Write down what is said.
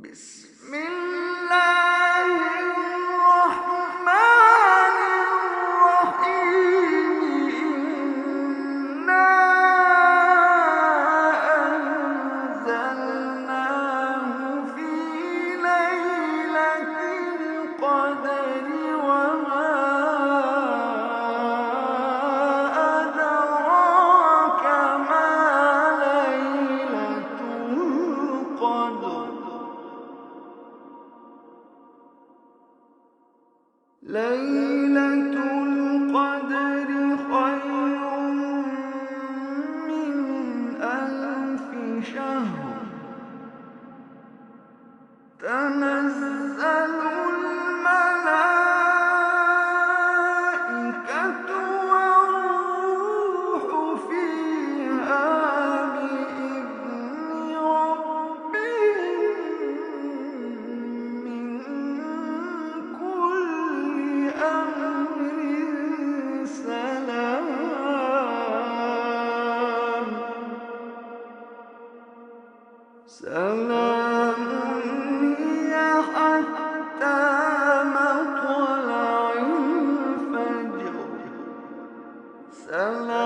بسم الله الرحمن الرحيم إنا أنزلناه في ليلة القدر وما أدراك ما ليلة القدر ليلة القدر خير من ألف شهر تنزل الملائكة والروح فيها بإذن ربهم من كل أمر سلام سلام هي حتى مطلع الفجر سلام